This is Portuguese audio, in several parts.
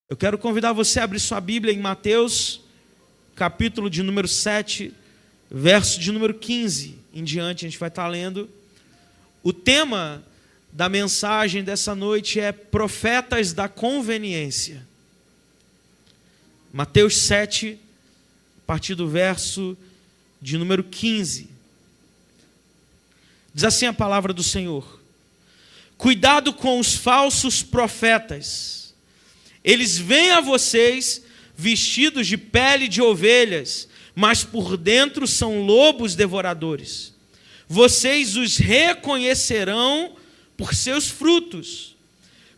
Eu quero convidar você a abrir sua Bíblia em Mateus, capítulo de número 7, verso de número 15 em diante, a gente vai estar lendo. O tema da mensagem dessa noite é Profetas da Conveniência. Mateus 7, a partir do verso de número 15. Diz assim a palavra do Senhor: cuidado com os falsos profetas. Eles vêm a vocês vestidos de pele de ovelhas, mas por dentro são lobos devoradores. Vocês os reconhecerão por seus frutos.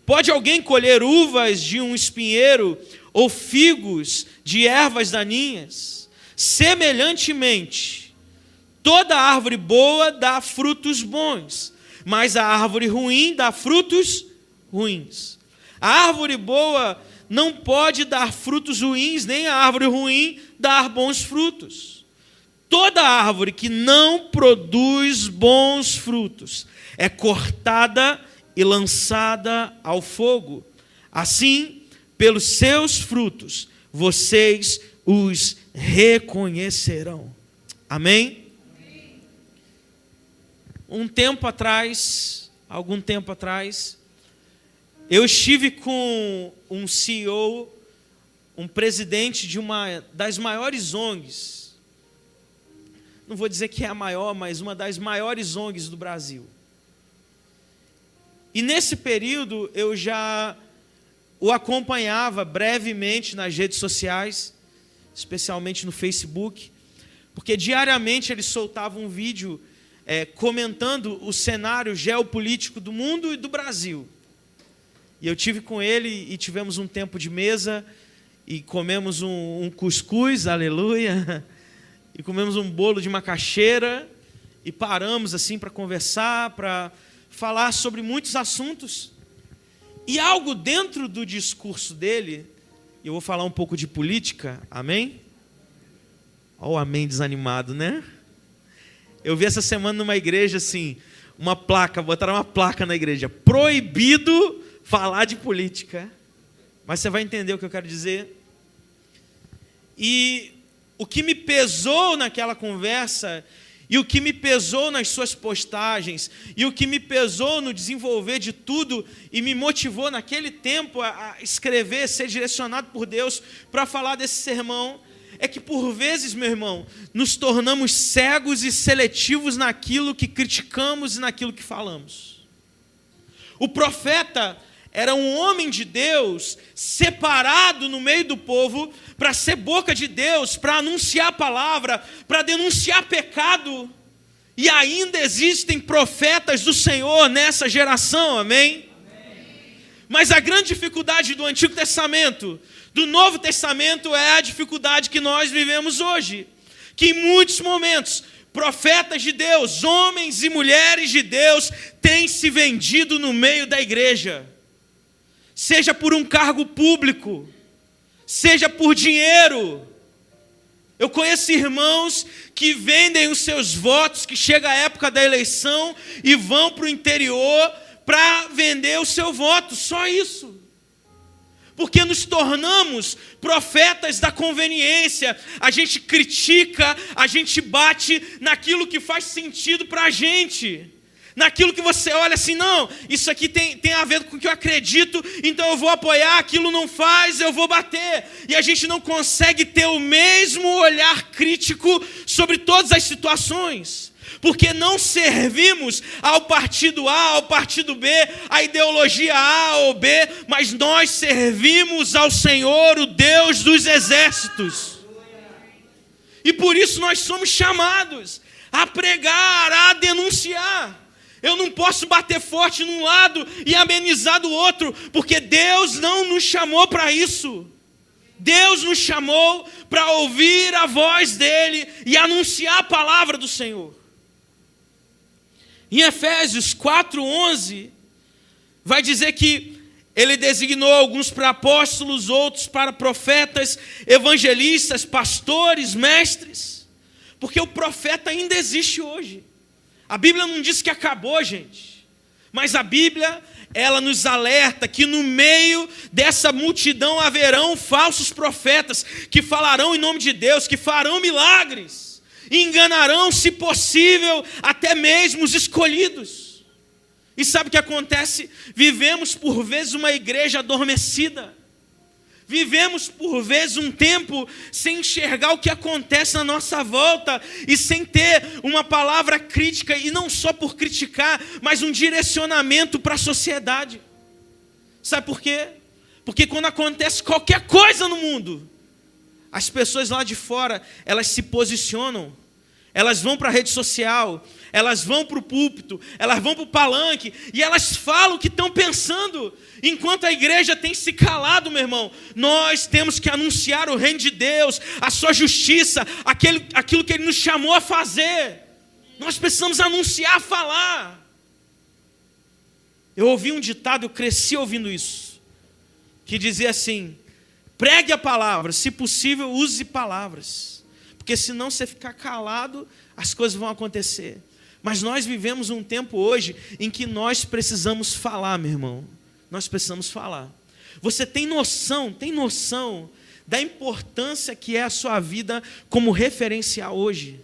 Pode alguém colher uvas de um espinheiro ou figos de ervas daninhas? Semelhantemente, toda árvore boa dá frutos bons, mas a árvore ruim dá frutos ruins. A árvore boa não pode dar frutos ruins, nem a árvore ruim dar bons frutos. Toda árvore que não produz bons frutos é cortada e lançada ao fogo. Assim, pelos seus frutos, vocês os reconhecerão. Amém? Algum tempo atrás, eu estive com um CEO, um presidente de uma das maiores ONGs. Não vou dizer que é a maior, mas uma das maiores ONGs do Brasil. E nesse período eu já o acompanhava brevemente nas redes sociais, especialmente no Facebook, porque diariamente ele soltava um vídeo comentando o cenário geopolítico do mundo e do Brasil. E eu tive com ele e tivemos um tempo de mesa e comemos um cuscuz, aleluia, e comemos um bolo de macaxeira e paramos assim para conversar, para falar sobre muitos assuntos. E algo dentro do discurso dele, eu vou falar um pouco de política, amém? Olha o amém desanimado, né? Eu vi essa semana numa igreja assim, botaram uma placa na igreja: proibido falar de política. Mas você vai entender o que eu quero dizer. E o que me pesou naquela conversa, e o que me pesou nas suas postagens, e o que me pesou no desenvolver de tudo, e me motivou naquele tempo a escrever, ser direcionado por Deus para falar desse sermão, é que por vezes, meu irmão, nos tornamos cegos e seletivos naquilo que criticamos e naquilo que falamos. O profeta era um homem de Deus, separado no meio do povo, para ser boca de Deus, para anunciar a palavra, para denunciar pecado. E ainda existem profetas do Senhor nessa geração, amém? Mas a grande dificuldade do Antigo Testamento, do Novo Testamento, é a dificuldade que nós vivemos hoje. Que em muitos momentos, profetas de Deus, homens e mulheres de Deus, têm se vendido no meio da igreja. Seja por um cargo público, seja por dinheiro. Eu conheço irmãos que vendem os seus votos, que chega a época da eleição e vão para o interior para vender o seu voto, só isso. Porque nos tornamos profetas da conveniência. A gente critica, a gente bate naquilo que faz sentido para a gente. Naquilo que você olha assim, não, isso aqui tem a ver com o que eu acredito, então eu vou apoiar, aquilo não faz, eu vou bater. E a gente não consegue ter o mesmo olhar crítico sobre todas as situações. Porque não servimos ao partido A, ao partido B, à ideologia A ou B, mas nós servimos ao Senhor, o Deus dos exércitos. E por isso nós somos chamados a pregar, a denunciar. Eu não posso bater forte num lado e amenizar do outro, porque Deus não nos chamou para isso. Deus nos chamou para ouvir a voz dEle e anunciar a palavra do Senhor. Em Efésios 4:11, vai dizer que Ele designou alguns para apóstolos, outros para profetas, evangelistas, pastores, mestres, porque o profeta ainda existe hoje. A Bíblia não diz que acabou, gente, mas a Bíblia, ela nos alerta que no meio dessa multidão haverão falsos profetas que falarão em nome de Deus, que farão milagres, e enganarão, se possível, até mesmo os escolhidos. E sabe o que acontece? Vivemos por vezes uma igreja adormecida. Vivemos por vezes um tempo sem enxergar o que acontece na nossa volta e sem ter uma palavra crítica, e não só por criticar, mas um direcionamento para a sociedade. Sabe por quê? Porque quando acontece qualquer coisa no mundo, as pessoas lá de fora, elas se posicionam, elas vão para a rede social, elas vão para o púlpito, elas vão para o palanque, e elas falam o que estão pensando, enquanto a igreja tem se calado, meu irmão. Nós temos que anunciar o reino de Deus, a sua justiça, aquilo que Ele nos chamou a fazer. Nós precisamos anunciar, falar. Eu ouvi um ditado, eu cresci ouvindo isso, que dizia assim: pregue a palavra, se possível use palavras, porque senão você ficar calado, as coisas vão acontecer. Mas nós vivemos um tempo hoje em que nós precisamos falar, meu irmão. Nós precisamos falar. Você tem noção da importância que é a sua vida como referencial hoje?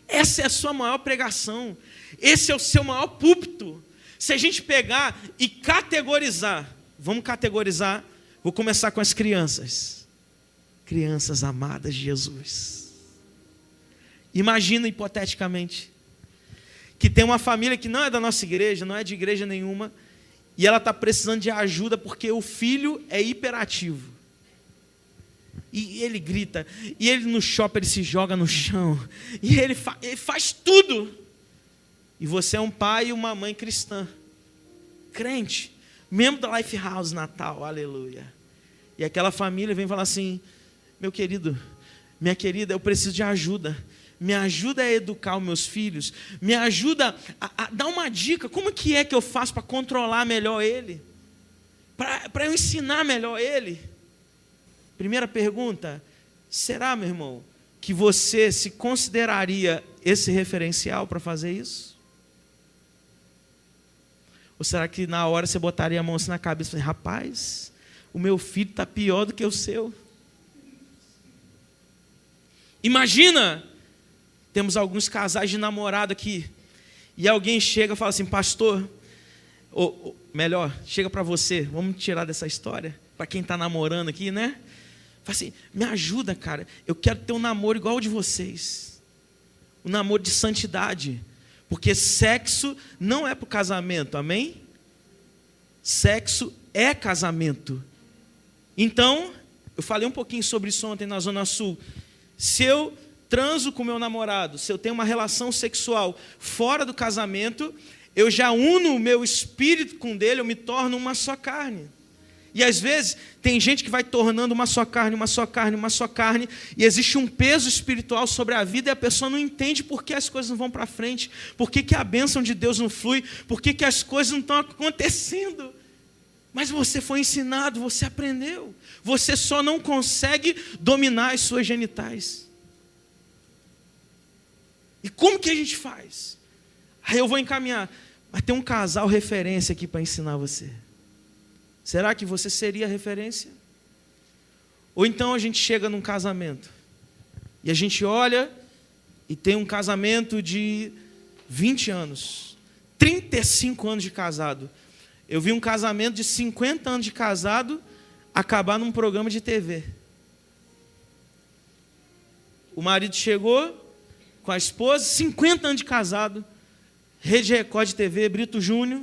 Essa é a sua maior pregação. Esse é o seu maior púlpito. Se a gente pegar e categorizar, vamos categorizar, vou começar com as crianças. Crianças amadas de Jesus. Imagina hipoteticamente que tem uma família que não é da nossa igreja, não é de igreja nenhuma, e ela está precisando de ajuda porque o filho é hiperativo. E ele grita, e ele no shopping ele se joga no chão, e ele faz tudo. E você é um pai e uma mãe cristã, crente, membro da Life House Natal, aleluia. E aquela família vem falar assim: meu querido, minha querida, eu preciso de ajuda. Me ajuda a educar os meus filhos. Me ajuda a dar uma dica. Como que é que eu faço para controlar melhor ele? Para eu ensinar melhor ele? Primeira pergunta: será, meu irmão, que você se consideraria esse referencial para fazer isso? Ou será que na hora você botaria a mão assim na cabeça e falaria: rapaz, o meu filho está pior do que o seu? Imagina, temos alguns casais de namorado aqui, e alguém chega e fala assim: pastor, ou melhor, chega para você, vamos tirar dessa história, para quem está namorando aqui, né? Fala assim: me ajuda, cara, eu quero ter um namoro igual ao de vocês, um namoro de santidade, porque sexo não é para o casamento, amém? Sexo é casamento. Então, eu falei um pouquinho sobre isso ontem na Zona Sul. Se eu transo com meu namorado, se eu tenho uma relação sexual fora do casamento, eu já uno o meu espírito com dele, eu me torno uma só carne. E às vezes tem gente que vai tornando uma só carne, uma só carne, uma só carne, e existe um peso espiritual sobre a vida, e a pessoa não entende por que as coisas não vão para frente, por que a bênção de Deus não flui, por que as coisas não estão acontecendo. Mas você foi ensinado, você aprendeu, você só não consegue dominar as suas genitais. E como que a gente faz? Aí eu vou encaminhar. Mas tem um casal referência aqui para ensinar você. Será que você seria referência? Ou então a gente chega num casamento e a gente olha e tem um casamento de 20 anos, 35 anos de casado. Eu vi um casamento de 50 anos de casado acabar num programa de TV. O marido chegou com a esposa, 50 anos de casado, Rede Record de TV, Brito Júnior,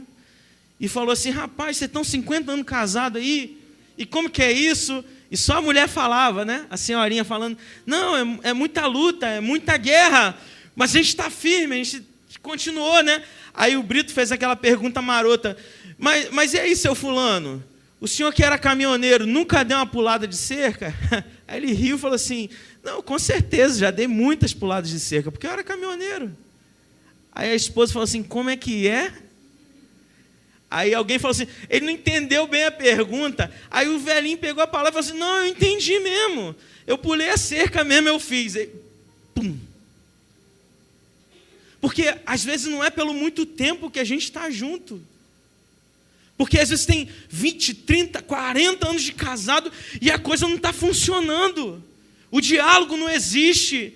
e falou assim: rapaz, vocês estão 50 anos casados aí, e como que é isso? E só a mulher falava, né? A senhorinha falando: não, é muita luta, é muita guerra, mas a gente está firme, a gente continuou, né? Aí o Brito fez aquela pergunta marota: mas e aí, seu fulano? O senhor que era caminhoneiro nunca deu uma pulada de cerca? Aí ele riu e falou assim: não, com certeza, já dei muitas puladas de cerca, porque eu era caminhoneiro. Aí a esposa falou assim: como é que é? Aí alguém falou assim, ele não entendeu bem a pergunta. Aí o velhinho pegou a palavra e falou assim: não, eu entendi mesmo. Eu pulei a cerca mesmo, eu fiz. Aí, pum. Porque às vezes não é pelo muito tempo que a gente está junto. Porque às vezes tem 20, 30, 40 anos de casado e a coisa não está funcionando. O diálogo não existe.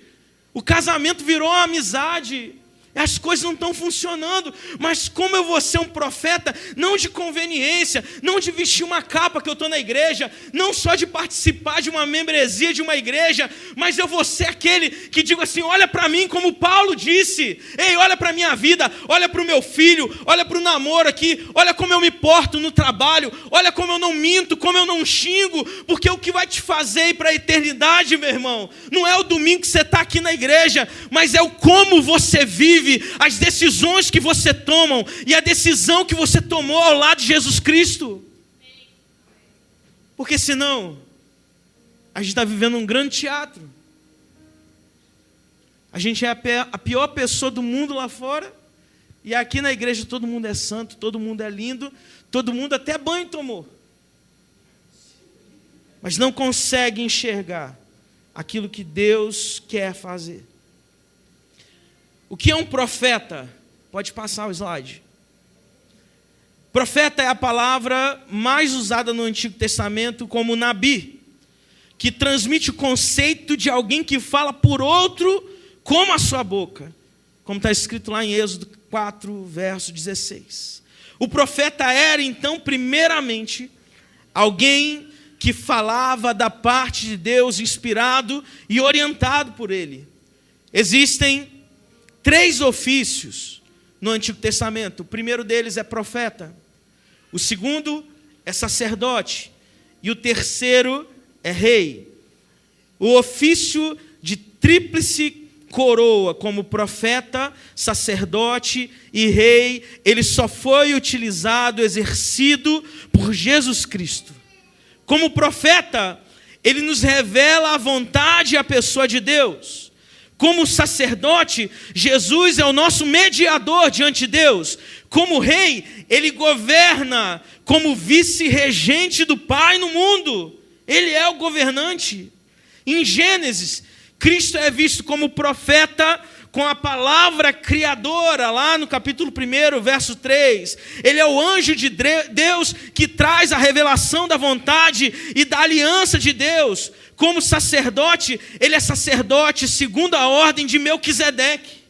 O casamento virou uma amizade. As coisas não estão funcionando, mas como eu vou ser um profeta, não de conveniência, não de vestir uma capa que eu estou na igreja, não só de participar de uma membresia de uma igreja, mas eu vou ser aquele que digo assim, olha para mim como Paulo disse, ei, olha para a minha vida, olha para o meu filho, olha para o namoro aqui, olha como eu me porto no trabalho, olha como eu não minto, como eu não xingo, porque o que vai te fazer ir para a eternidade, meu irmão, não é o domingo que você está aqui na igreja, mas é o como você vive, as decisões que você toma e a decisão que você tomou ao lado de Jesus Cristo. Porque senão, a gente está vivendo um grande teatro. A gente é a pior pessoa do mundo lá fora, e aqui na igreja todo mundo é santo, todo mundo é lindo, todo mundo até banho tomou. Mas não consegue enxergar aquilo que Deus quer fazer. O que é um profeta? Pode passar o slide. Profeta é a palavra mais usada no Antigo Testamento como nabi, que transmite o conceito de alguém que fala por outro como a sua boca, como está escrito lá em Êxodo 4, verso 16. O profeta era, então, primeiramente, alguém que falava da parte de Deus, inspirado e orientado por Ele. Existem 3 ofícios no Antigo Testamento. O primeiro deles é profeta. O segundo é sacerdote. E o terceiro é rei. O ofício de tríplice coroa, como profeta, sacerdote e rei, ele só foi utilizado, exercido por Jesus Cristo. Como profeta, ele nos revela a vontade e a pessoa de Deus. Como sacerdote, Jesus é o nosso mediador diante de Deus. Como rei, ele governa como vice-regente do Pai no mundo. Ele é o governante. Em Gênesis, Cristo é visto como profeta com a palavra criadora, lá no capítulo 1, verso 3. Ele é o anjo de Deus que traz a revelação da vontade e da aliança de Deus. Como sacerdote, ele é sacerdote segundo a ordem de Melquisedeque.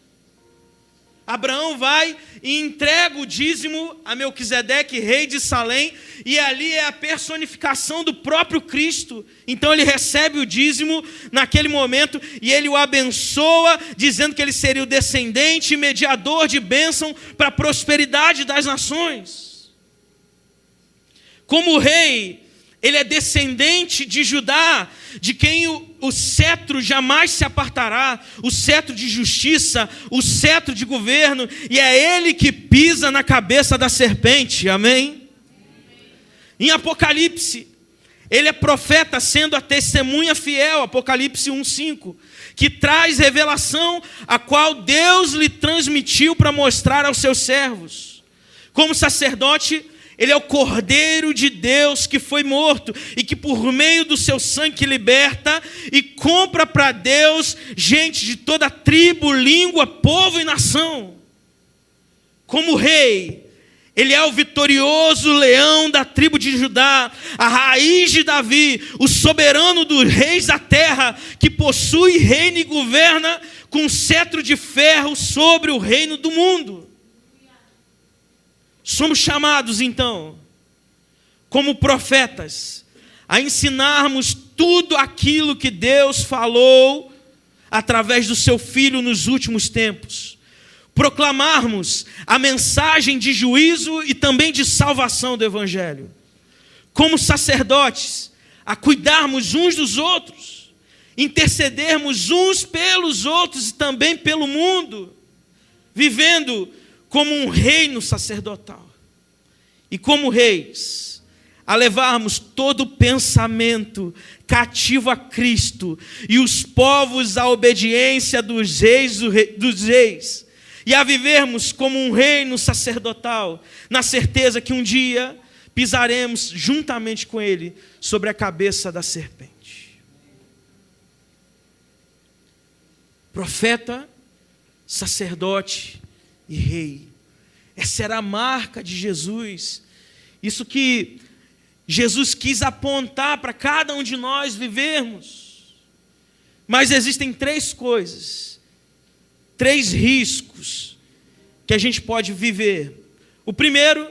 Abraão vai e entrega o dízimo a Melquisedeque, rei de Salém, e ali é a personificação do próprio Cristo. Então ele recebe o dízimo naquele momento e ele o abençoa, dizendo que ele seria o descendente e mediador de bênção para a prosperidade das nações. Como rei, ele é descendente de Judá, de quem o cetro jamais se apartará, o cetro de justiça, o cetro de governo, e é ele que pisa na cabeça da serpente, amém? Em Apocalipse, ele é profeta, sendo a testemunha fiel, Apocalipse 1:5, que traz revelação a qual Deus lhe transmitiu para mostrar aos seus servos. Como sacerdote, ele é o Cordeiro de Deus que foi morto e que por meio do seu sangue liberta e compra para Deus gente de toda tribo, língua, povo e nação. Como rei, ele é o vitorioso leão da tribo de Judá, a raiz de Davi, o soberano dos reis da terra, que possui, reina e governa com cetro de ferro sobre o reino do mundo. Somos chamados, então, como profetas, a ensinarmos tudo aquilo que Deus falou através do seu Filho nos últimos tempos. Proclamarmos a mensagem de juízo e também de salvação do Evangelho. Como sacerdotes, a cuidarmos uns dos outros, intercedermos uns pelos outros e também pelo mundo, vivendo como um reino sacerdotal. E como reis, a levarmos todo o pensamento cativo a Cristo e os povos à obediência dos reis, e a vivermos como um reino sacerdotal, na certeza que um dia pisaremos juntamente com Ele sobre a cabeça da serpente. Profeta, sacerdote e rei. Essa era a marca de Jesus, Isso que Jesus quis apontar para cada um de nós vivermos. Mas existem 3 coisas, 3 riscos que a gente pode viver. O primeiro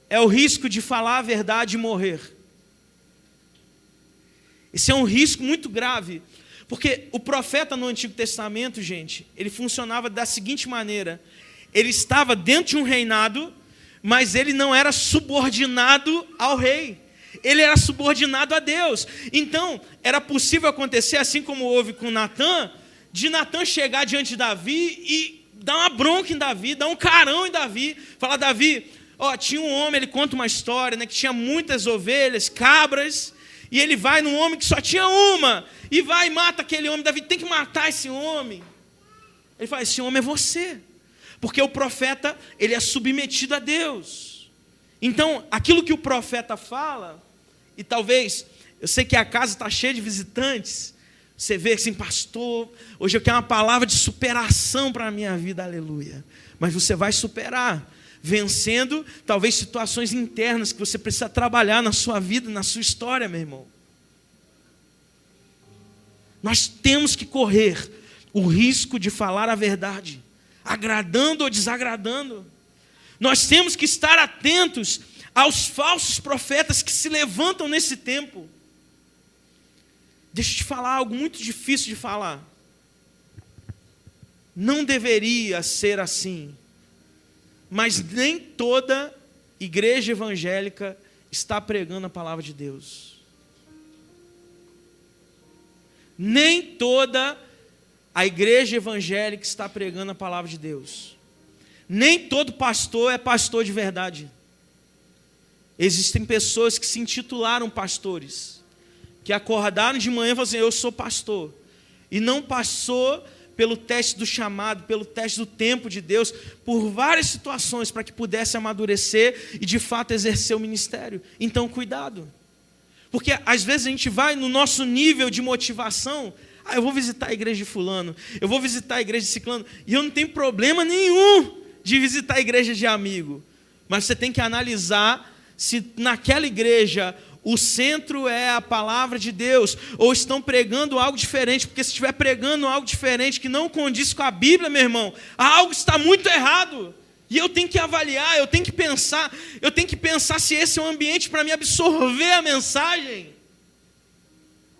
é o risco de falar a verdade e morrer. Esse é um risco muito grave, porque o profeta no Antigo Testamento, gente, ele funcionava da seguinte maneira: ele estava dentro de um reinado, mas ele não era subordinado ao rei, ele era subordinado a Deus. Então, era possível acontecer, assim como houve com Natã, de Natã chegar diante de Davi e dar uma bronca em Davi, dar um carão em Davi, falar: Davi, tinha um homem, ele conta uma história, né, que tinha muitas ovelhas, cabras, e ele vai num homem que só tinha uma, e vai e mata aquele homem. Davi tem que matar esse homem. Ele fala: esse homem é você, porque o profeta, ele é submetido a Deus. Então, aquilo que o profeta fala, e talvez, eu sei que a casa está cheia de visitantes, você vê assim: pastor, hoje eu quero uma palavra de superação para a minha vida, aleluia. Mas você vai superar, vencendo talvez situações internas que você precisa trabalhar na sua vida, na sua história, meu irmão. Nós temos que correr o risco de falar a verdade, agradando ou desagradando. Nós temos que estar atentos aos falsos profetas que se levantam nesse tempo. Deixa eu te falar algo muito difícil de falar. Não deveria ser assim, mas nem toda igreja evangélica está pregando a palavra de Deus. Nem toda a igreja evangélica está pregando a palavra de Deus. Nem todo pastor é pastor de verdade. Existem pessoas que se intitularam pastores, que acordaram de manhã e falaram assim: eu sou pastor, e não passou pelo teste do chamado, pelo teste do tempo de Deus, por várias situações, para que pudesse amadurecer e de fato exercer o ministério. Então cuidado, porque às vezes a gente vai no nosso nível de motivação: eu vou visitar a igreja de fulano, eu vou visitar a igreja de ciclano, e eu não tenho problema nenhum de visitar a igreja de amigo. Mas você tem que analisar se naquela igreja o centro é a palavra de Deus, ou estão pregando algo diferente. Porque se estiver pregando algo diferente que não condiz com a Bíblia, meu irmão, algo está muito errado. E eu tenho que avaliar, eu tenho que pensar se esse é um ambiente para me absorver a mensagem.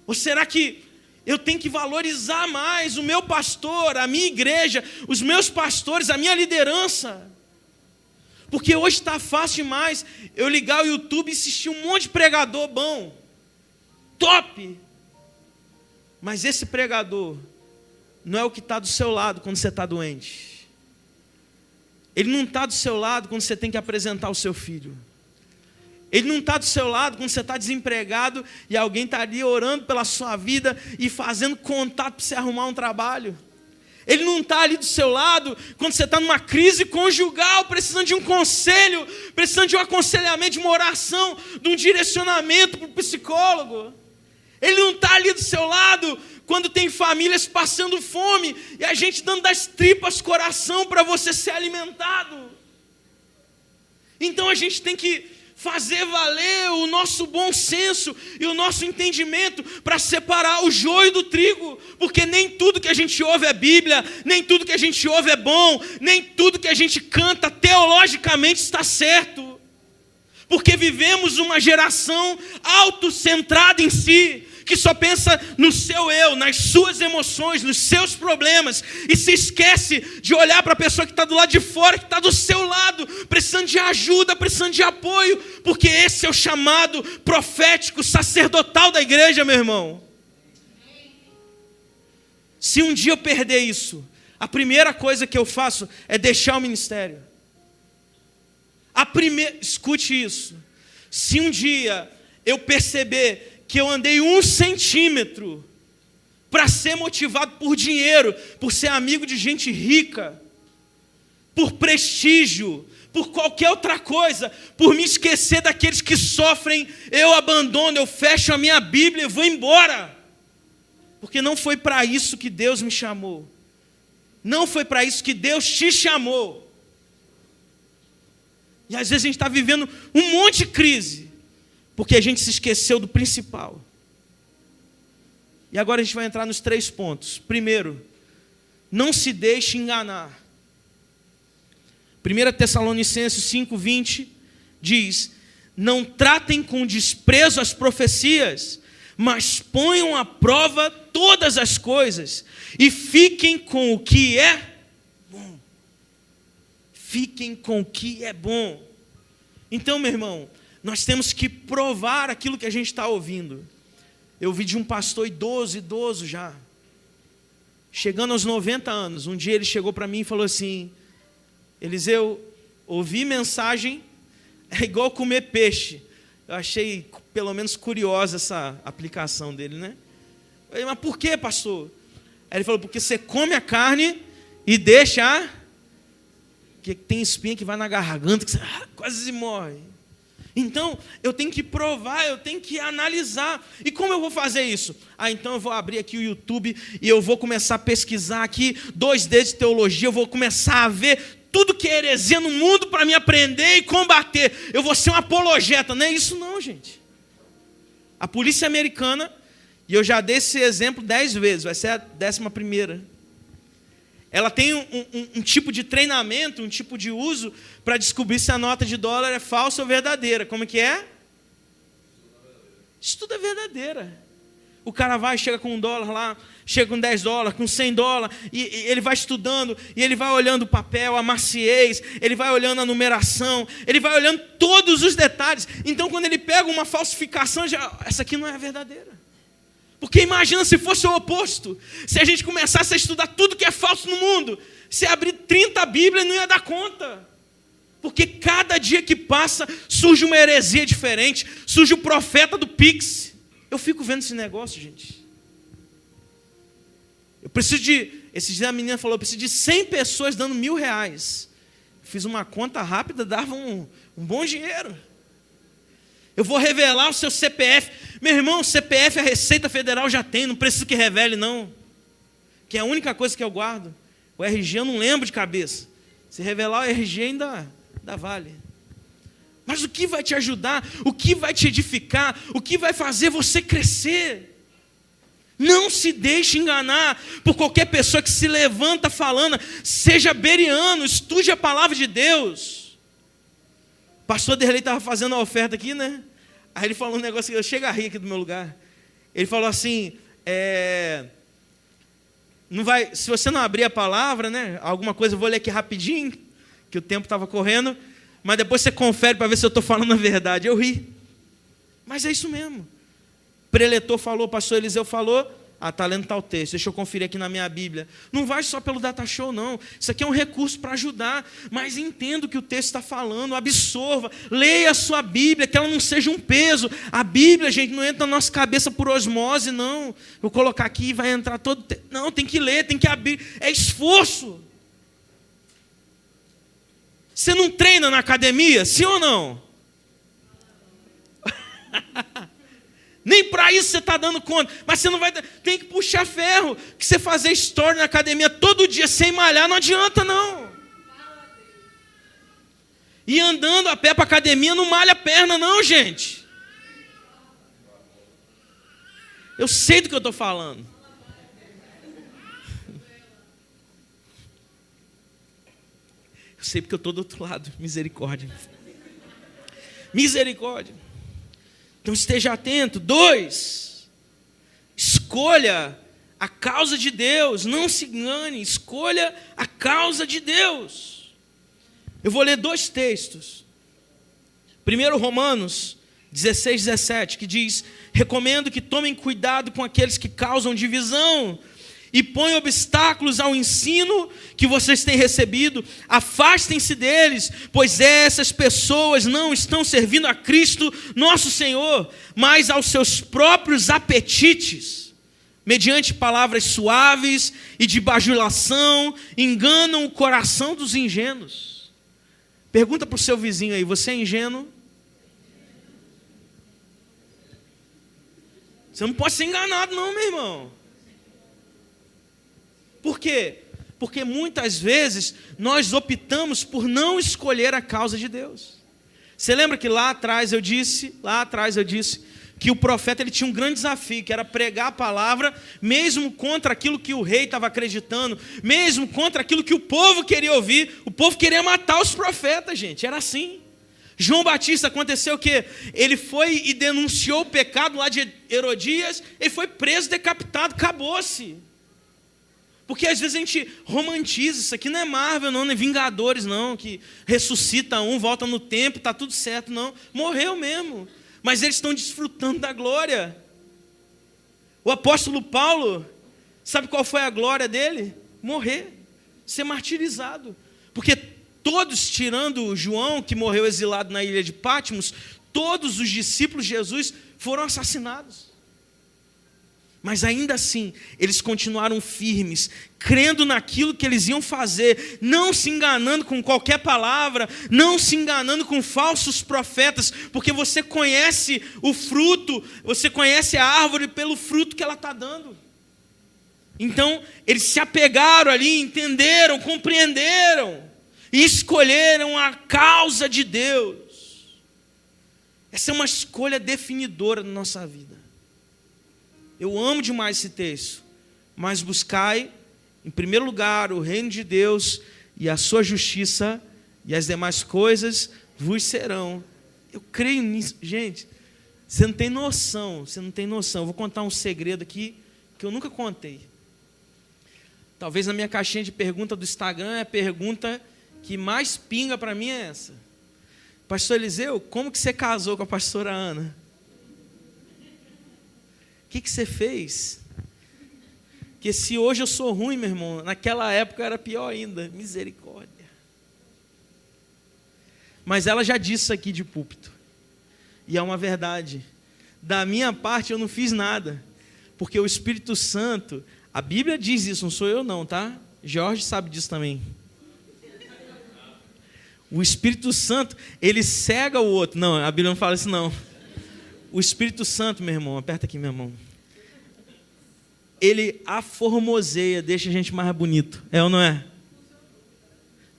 Ou será que eu tenho que valorizar mais o meu pastor, a minha igreja, os meus pastores, a minha liderança? Porque hoje está fácil demais eu ligar o YouTube e assistir um monte de pregador bom, top. Mas esse pregador não é o que está do seu lado quando você está doente. Ele não está do seu lado quando você tem que apresentar o seu filho. Ele não está do seu lado quando você está desempregado e alguém está ali orando pela sua vida e fazendo contato para você arrumar um trabalho. Ele não está ali do seu lado quando você está numa crise conjugal, precisando de um conselho, precisando de um aconselhamento, de uma oração, de um direcionamento para o psicólogo. Ele não está ali do seu lado quando tem famílias passando fome e a gente dando das tripas coração para você ser alimentado. Então a gente tem que fazer valer o nosso bom senso e o nosso entendimento para separar o joio do trigo, porque nem tudo que a gente ouve é Bíblia, nem tudo que a gente ouve é bom, nem tudo que a gente canta teologicamente está certo, porque vivemos uma geração autocentrada em si, que só pensa no seu eu, nas suas emoções, nos seus problemas, e se esquece de olhar para a pessoa que está do lado de fora, que está do seu lado, precisando de ajuda, precisando de apoio, porque esse é o chamado profético, sacerdotal da igreja, meu irmão. Se um dia eu perder isso, a primeira coisa que eu faço é deixar o ministério. Escute isso. Se um dia eu perceber que eu andei 1 centímetro para ser motivado por dinheiro, por ser amigo de gente rica, por prestígio, por qualquer outra coisa, por me esquecer daqueles que sofrem, eu abandono, eu fecho a minha Bíblia e vou embora. Porque não foi para isso que Deus me chamou. Não foi para isso que Deus te chamou. E às vezes a gente está vivendo um monte de crise, porque a gente se esqueceu do principal. E agora a gente vai entrar nos 3 pontos. Primeiro, não se deixe enganar. 1 Tessalonicenses 5:20 diz: não tratem com desprezo as profecias, mas ponham à prova todas as coisas, e fiquem com o que é bom. Fiquem com o que é bom. Então, meu irmão, nós temos que provar aquilo que a gente está ouvindo. Eu vi de um pastor idoso já, chegando aos 90 anos. Um dia ele chegou para mim e falou assim: Eliseu, ouvir mensagem é igual comer peixe. Eu achei pelo menos curiosa essa aplicação dele, né? Eu falei, mas por que, pastor? Aí ele falou, porque você come a carne e deixa que tem espinha que vai na garganta, que você quase morre. Então, eu tenho que provar, eu tenho que analisar. E como eu vou fazer isso? Então eu vou abrir aqui o YouTube e eu vou começar a pesquisar aqui 2 dedos de teologia, eu vou começar a ver tudo que é heresia no mundo para me aprender e combater. Eu vou ser um apologeta. Não é isso não, gente. A polícia americana, e eu já dei esse exemplo 10 vezes, vai ser a 11ª. Ela tem um tipo de treinamento, um tipo de uso para descobrir se a nota de dólar é falsa ou verdadeira. Como que é? Isso tudo é verdadeira. O cara vai, chega com $1 lá, chega com $10, com $100, e ele vai estudando, e ele vai olhando o papel, a maciez, ele vai olhando a numeração, ele vai olhando todos os detalhes. Então, quando ele pega uma falsificação, essa aqui não é a verdadeira. Porque imagina se fosse o oposto. Se a gente começasse a estudar tudo que é falso no mundo, se abrir 30 Bíblias não ia dar conta. Porque cada dia que passa surge uma heresia diferente, surge o profeta do Pix. Eu fico vendo esse negócio, gente. Eu preciso esses dias a menina falou, eu preciso de 100 pessoas dando R$1.000. Fiz uma conta rápida, dava um bom dinheiro. Eu vou revelar o seu CPF. Meu irmão, o CPF a Receita Federal já tem, não preciso que revele não. Que é a única coisa que eu guardo. O RG eu não lembro de cabeça. Se revelar o RG ainda vale. Mas o que vai te ajudar? O que vai te edificar? O que vai fazer você crescer? Não se deixe enganar por qualquer pessoa que se levanta falando. Seja bereano, estude a palavra de Deus. O pastor Derlei estava fazendo a oferta aqui, né? Aí ele falou um negócio que eu chego a rir aqui do meu lugar. Ele falou assim, não vai, se você não abrir a palavra, né? Alguma coisa, eu vou ler aqui rapidinho, que o tempo estava correndo, mas depois você confere para ver se eu estou falando a verdade. Eu ri. Mas é isso mesmo. O preletor falou, o pastor Eliseu falou, está lendo tal texto, deixa eu conferir aqui na minha Bíblia. Não vai só pelo data show, não. Isso aqui é um recurso para ajudar, mas entenda o que o texto está falando, absorva, leia a sua Bíblia, que ela não seja um peso. A Bíblia, gente, não entra na nossa cabeça por osmose, não. Vou colocar aqui e vai entrar todo... Não, tem que ler, tem que abrir. É esforço. Você não treina na academia, sim ou não? Nem para isso você está dando conta. Mas você não vai... Tem que puxar ferro. Que você fazer story na academia todo dia sem malhar não adianta, não. E andando a pé para a academia não malha a perna, não, gente. Eu sei do que eu estou falando. Eu sei porque eu estou do outro lado. Misericórdia. Misericórdia. Então esteja atento. 2, escolha a causa de Deus. Não se engane, escolha a causa de Deus. Eu vou ler 2 textos. Primeiro, Romanos 16:17, que diz: recomendo que tomem cuidado com aqueles que causam divisão e põem obstáculos ao ensino que vocês têm recebido. Afastem-se deles, pois essas pessoas não estão servindo a Cristo, nosso Senhor, mas aos seus próprios apetites. Mediante palavras suaves e de bajulação, enganam o coração dos ingênuos. Pergunta para o seu vizinho aí, você é ingênuo? Você não pode ser enganado não, meu irmão. Por quê? Porque muitas vezes nós optamos por não escolher a causa de Deus. Você lembra que lá atrás eu disse que o profeta ele tinha um grande desafio, que era pregar a palavra, mesmo contra aquilo que o rei estava acreditando, mesmo contra aquilo que o povo queria ouvir. O povo queria matar os profetas, gente, era assim. João Batista, aconteceu o quê? Ele foi e denunciou o pecado lá de Herodias, ele foi preso, decapitado, acabou-se. Porque às vezes a gente romantiza, isso aqui não é Marvel não é Vingadores não, que ressuscita um, volta no tempo, está tudo certo, não. Morreu mesmo, mas eles estão desfrutando da glória. O apóstolo Paulo, sabe qual foi a glória dele? Morrer, ser martirizado. Porque todos, tirando João, que morreu exilado na ilha de Patmos, todos os discípulos de Jesus foram assassinados. Mas ainda assim, eles continuaram firmes, crendo naquilo que eles iam fazer, não se enganando com qualquer palavra, não se enganando com falsos profetas, porque você conhece o fruto, você conhece a árvore pelo fruto que ela está dando. Então, eles se apegaram ali, entenderam, compreenderam, e escolheram a causa de Deus. Essa é uma escolha definidora na nossa vida. Eu amo demais esse texto. Mas buscai, em primeiro lugar, o reino de Deus e a sua justiça, e as demais coisas vos serão. Eu creio nisso. Gente, você não tem noção, Eu vou contar um segredo aqui que eu nunca contei. Talvez na minha caixinha de pergunta do Instagram, a pergunta que mais pinga para mim é essa. Pastor Eliseu, como que você casou com a pastora Ana? O que você fez? Porque se hoje eu sou ruim, meu irmão, naquela época era pior ainda. Misericórdia. Mas ela já disse isso aqui de púlpito. E é uma verdade. Da minha parte eu não fiz nada. Porque o Espírito Santo, a Bíblia diz isso, não sou eu não, tá? Jorge sabe disso também. O Espírito Santo, ele cega o outro. Não, a Bíblia não fala isso não. O Espírito Santo, meu irmão, aperta aqui, meu irmão. Ele aformoseia, deixa a gente mais bonito. É ou não é?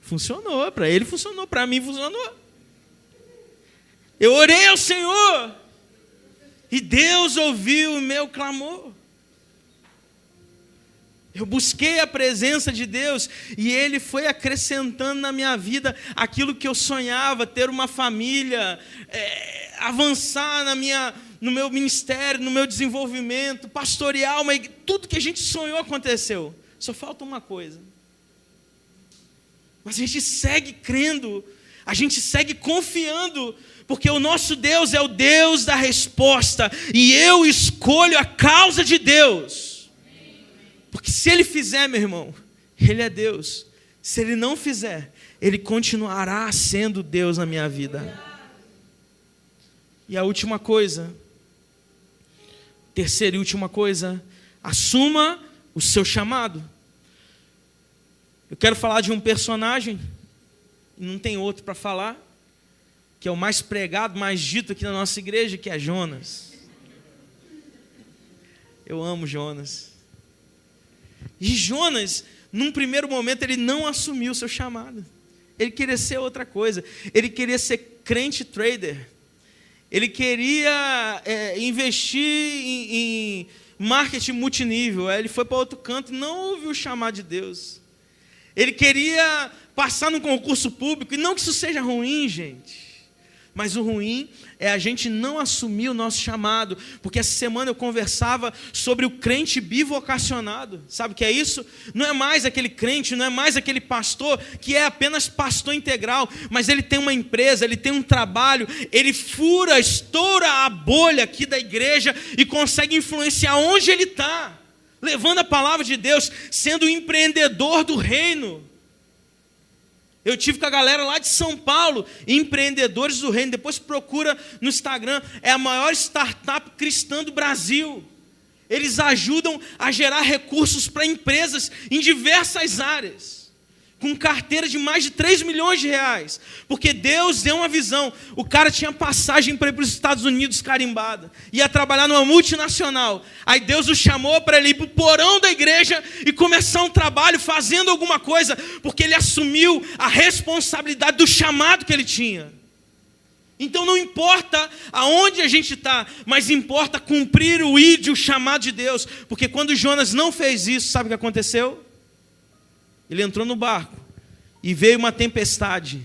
Funcionou, para ele funcionou, para mim funcionou. Eu orei ao Senhor e Deus ouviu o meu clamor. Eu busquei a presença de Deus e Ele foi acrescentando na minha vida aquilo que eu sonhava, ter uma família, avançar no meu ministério, no meu desenvolvimento, pastorear, tudo que a gente sonhou aconteceu. Só falta uma coisa. Mas a gente segue crendo, a gente segue confiando, porque o nosso Deus é o Deus da resposta e eu escolho a causa de Deus. Porque se Ele fizer, meu irmão, Ele é Deus. Se Ele não fizer, Ele continuará sendo Deus na minha vida. E a última coisa, terceira e última coisa, assuma o seu chamado. Eu quero falar de um personagem, e não tem outro para falar, que é o mais pregado, mais dito aqui na nossa igreja, que é Jonas. Eu amo Jonas. E Jonas, num primeiro momento, ele não assumiu o seu chamado. Ele queria ser outra coisa. Ele queria ser crente trader. Ele queria investir em marketing multinível. Aí ele foi para outro canto e não ouviu o chamado de Deus. Ele queria passar num concurso público. E não que isso seja ruim, gente. Mas o ruim é a gente não assumir o nosso chamado. Porque essa semana eu conversava sobre o crente bivocacionado. Sabe o que é isso? Não é mais aquele crente, não é mais aquele pastor que é apenas pastor integral. Mas ele tem uma empresa, ele tem um trabalho, ele fura, estoura a bolha aqui da igreja e consegue influenciar onde ele está. Levando a palavra de Deus, sendo o empreendedor do reino. Eu tive com a galera lá de São Paulo, empreendedores do reino. Depois procura no Instagram, é a maior startup cristã do Brasil. Eles ajudam a gerar recursos para empresas em diversas áreas, com carteira de mais de 3 milhões de reais, porque Deus deu uma visão. O cara tinha passagem para ir para os Estados Unidos carimbada, ia trabalhar numa multinacional. Aí Deus o chamou para ele ir para o porão da igreja e começar um trabalho fazendo alguma coisa, porque ele assumiu a responsabilidade do chamado que ele tinha. Então não importa aonde a gente está, mas importa cumprir o ídio, o chamado de Deus. Porque quando Jonas não fez isso, sabe o que aconteceu? Ele entrou no barco e veio uma tempestade.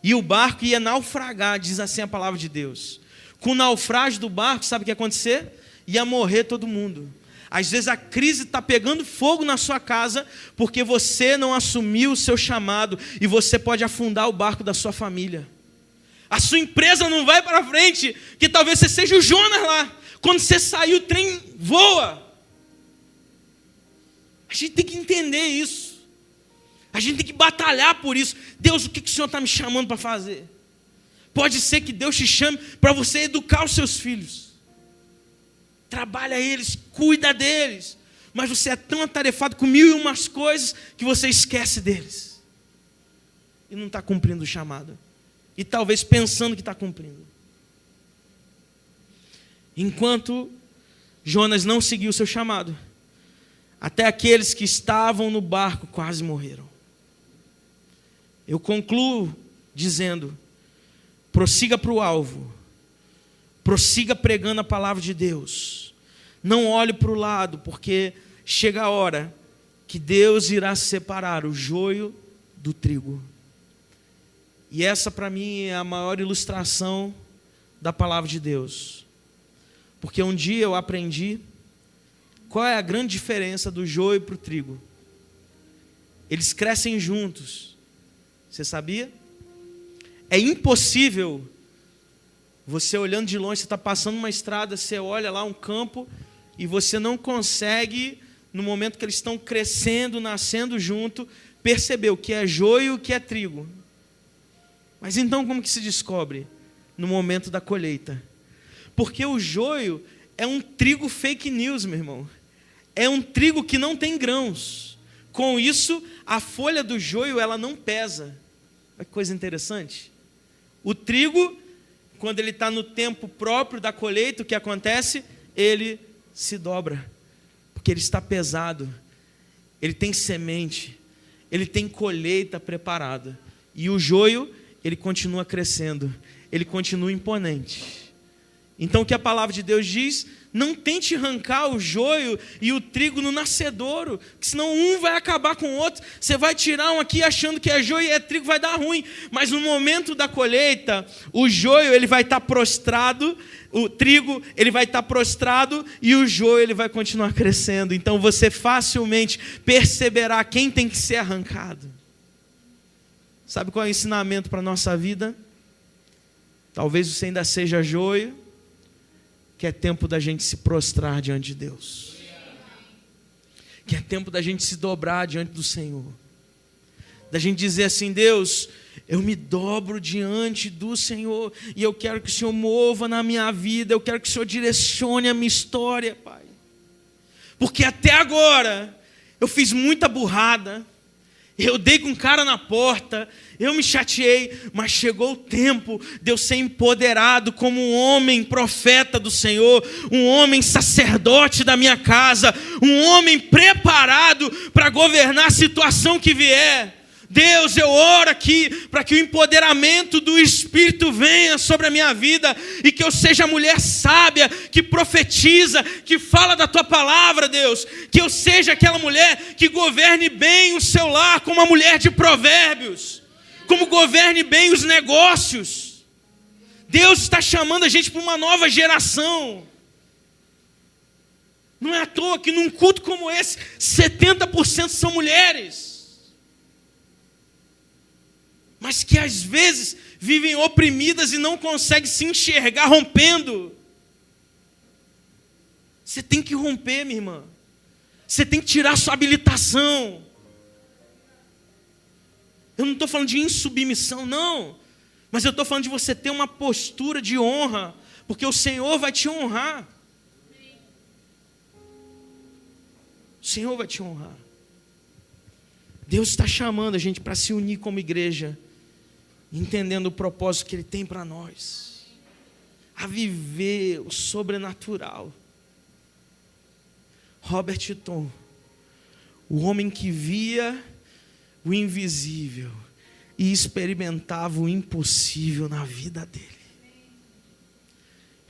E o barco ia naufragar, diz assim a palavra de Deus. Com o naufrágio do barco, sabe o que ia acontecer? Ia morrer todo mundo. Às vezes a crise está pegando fogo na sua casa porque você não assumiu o seu chamado e você pode afundar o barco da sua família. A sua empresa não vai para frente, que talvez você seja o Jonas lá. Quando você sair, o trem voa. A gente tem que entender isso. A gente tem que batalhar por isso. Deus, o que o Senhor está me chamando para fazer? Pode ser que Deus te chame para você educar os seus filhos. Trabalha eles, cuida deles. Mas você é tão atarefado com 1001 coisas que você esquece deles. E não está cumprindo o chamado. E talvez pensando que está cumprindo. Enquanto Jonas não seguiu o seu chamado, até aqueles que estavam no barco quase morreram. Eu concluo dizendo: prossiga para o alvo. Prossiga pregando a palavra de Deus. Não olhe para o lado, porque chega a hora que Deus irá separar o joio do trigo. E essa para mim é a maior ilustração da palavra de Deus. Porque um dia eu aprendi qual é a grande diferença do joio para o trigo. Eles crescem juntos. Você sabia? É impossível, você olhando de longe, você está passando uma estrada, você olha lá um campo e você não consegue, no momento que eles estão crescendo, nascendo junto, perceber o que é joio e o que é trigo. Mas então como que se descobre? No momento da colheita. Porque o joio é um trigo fake news, meu irmão. É um trigo que não tem grãos. Com isso, a folha do joio, ela não pesa. Olha que coisa interessante. O trigo, quando ele está no tempo próprio da colheita, o que acontece? Ele se dobra. Porque ele está pesado. Ele tem semente. Ele tem colheita preparada. E o joio, ele continua crescendo, ele continua imponente. Então o que a palavra de Deus diz? Não tente arrancar o joio e o trigo no nascedouro, que senão um vai acabar com o outro. Você vai tirar um aqui achando que é joio e é trigo, vai dar ruim. Mas no momento da colheita, o joio ele vai estar prostrado, o trigo ele vai estar prostrado e o joio ele vai continuar crescendo. Então você facilmente perceberá quem tem que ser arrancado. Sabe qual é o ensinamento para a nossa vida? Talvez você ainda seja joio, que é tempo da gente se prostrar diante de Deus. Que é tempo da gente se dobrar diante do Senhor. Da gente dizer assim: Deus, eu me dobro diante do Senhor e eu quero que o Senhor mova na minha vida, eu quero que o Senhor direcione a minha história, Pai. Porque até agora eu fiz muita burrada. Eu dei com o cara na porta, eu me chateei, mas chegou o tempo de eu ser empoderado como um homem profeta do Senhor, um homem sacerdote da minha casa, um homem preparado para governar a situação que vier. Deus, eu oro aqui para que o empoderamento do Espírito venha sobre a minha vida e que eu seja a mulher sábia, que profetiza, que fala da Tua palavra, Deus. Que eu seja aquela mulher que governe bem o seu lar, como uma mulher de provérbios, como governe bem os negócios. Deus está chamando a gente para uma nova geração. Não é à toa que num culto como esse, 70% são mulheres. Mas que às vezes vivem oprimidas e não conseguem se enxergar rompendo. Você tem que romper, minha irmã. Você tem que tirar sua habilitação. Eu não estou falando de insubmissão, não. Mas eu estou falando de você ter uma postura de honra, porque o Senhor vai te honrar. O Senhor vai te honrar. Deus está chamando a gente para se unir como igreja, entendendo o propósito que Ele tem para nós, a viver o sobrenatural. Robert Tom, o homem que via o invisível e experimentava o impossível na vida dele.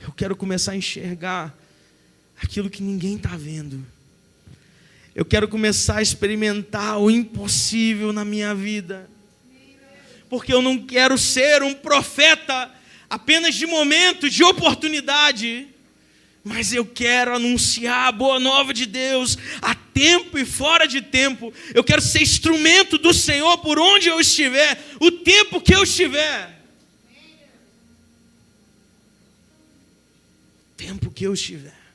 Eu quero começar a enxergar aquilo que ninguém está vendo. Eu quero começar a experimentar o impossível na minha vida. Porque eu não quero ser um profeta apenas de momento, de oportunidade. Mas eu quero anunciar a boa nova de Deus a tempo e fora de tempo. Eu quero ser instrumento do Senhor por onde eu estiver, o tempo que eu estiver. O tempo que eu estiver.